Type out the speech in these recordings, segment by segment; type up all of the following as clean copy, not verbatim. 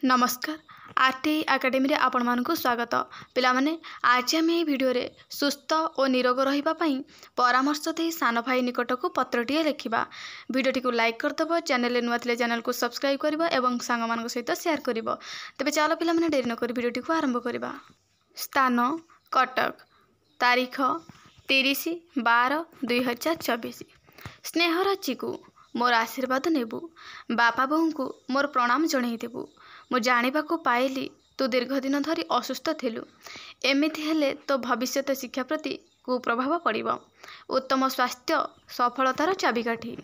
नमस्कार RTI academy आपण मानक स्वागत पिलामाने आज आम ये भिडियो सुस्थ और निरोग रही परामर्श दे सान भाई निकट को पत्रटीए लिखा भिडियोटी को लाइक करदेव चैनल नुआ थे चैनल को सब्सक्राइब कर सांग मान सहित सेयार कर तेज चलो पिलामाने डेरी नक भिडियोटी को आरंभ करवा। स्थान कटक तारीख 30/12/2024 स्नेहर चिकू मोर आशीर्वाद नेबू बापा बोऊ को मोर प्रणाम जनईदेबू मु जानिबाकू पाइली तू दीर्घ दिन धरी असुस्थ थिलु एमिति हेले तो भविष्यत शिक्षा प्रति कुप्रभाव पड़िबो। उत्तम स्वास्थ्य सफलतार चाबिकाठी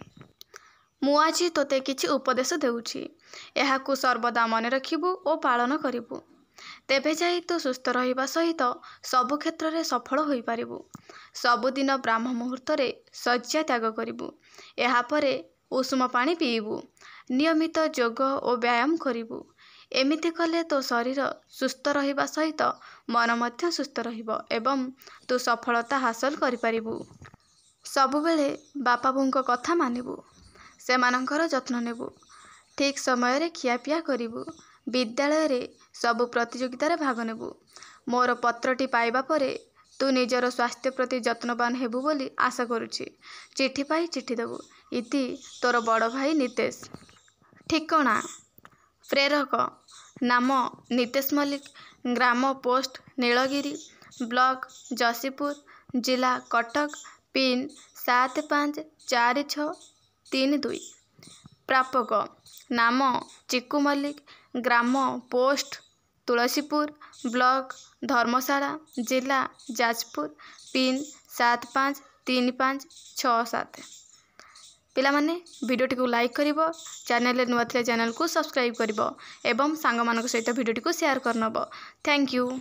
मु आज तोते किछि उपदेश देउछि एहाकू सर्वदा मन रखिबू और पालन करिबू तेबे जाई तू सुस्थ रहिबा सहित सबु क्षेत्र रे सफल होई पारिबू। सबुदिन ब्राह्म मुहूर्त रे शଯ୍ୟା त्याग करिबू एहा परे उषुम पानी पीबू नियमित योग और व्यायाम करिबू एमिति कले तो शरीर सुस्थ रहिबा सहित मन मध्य सुस्थ रहिबो एवं तू सफलता हासिल करि पारिबू। सबुबेले बापा बोंको कथा मानिबू सेमानंकर जत्न नेबू ठीक समय रे खियापिया करिबू विद्यालय रे सबु प्रतियोगितार भाग नेबू। मोर पत्रटी पाइबा परे तू निजर स्वास्थ्य प्रति जत्नवान हेबू बोली आशा करुछि चिठी पाई चिठी देबू इति तोर बड़ भाई नितेश। ठिकणा प्रेरक नाम नितेश मल्लिक ग्राम पोस्ट नीलगिरी ब्लॉक जसीपुर जिला कटक पिन 754632 प्रापक नाम चिकू मल्लिक ग्राम पोस्ट तुलसीपुर ब्लॉक धर्मशाला जिला जाजपुर पिन 753567 पिलामाने भिडियोटी को लाइक करिवो चैनल नुआ थे चैनल को सब्सक्राइब करिवो एवं सांग मानक सहित भिडियोटी को शेयर करनबो। Thank you.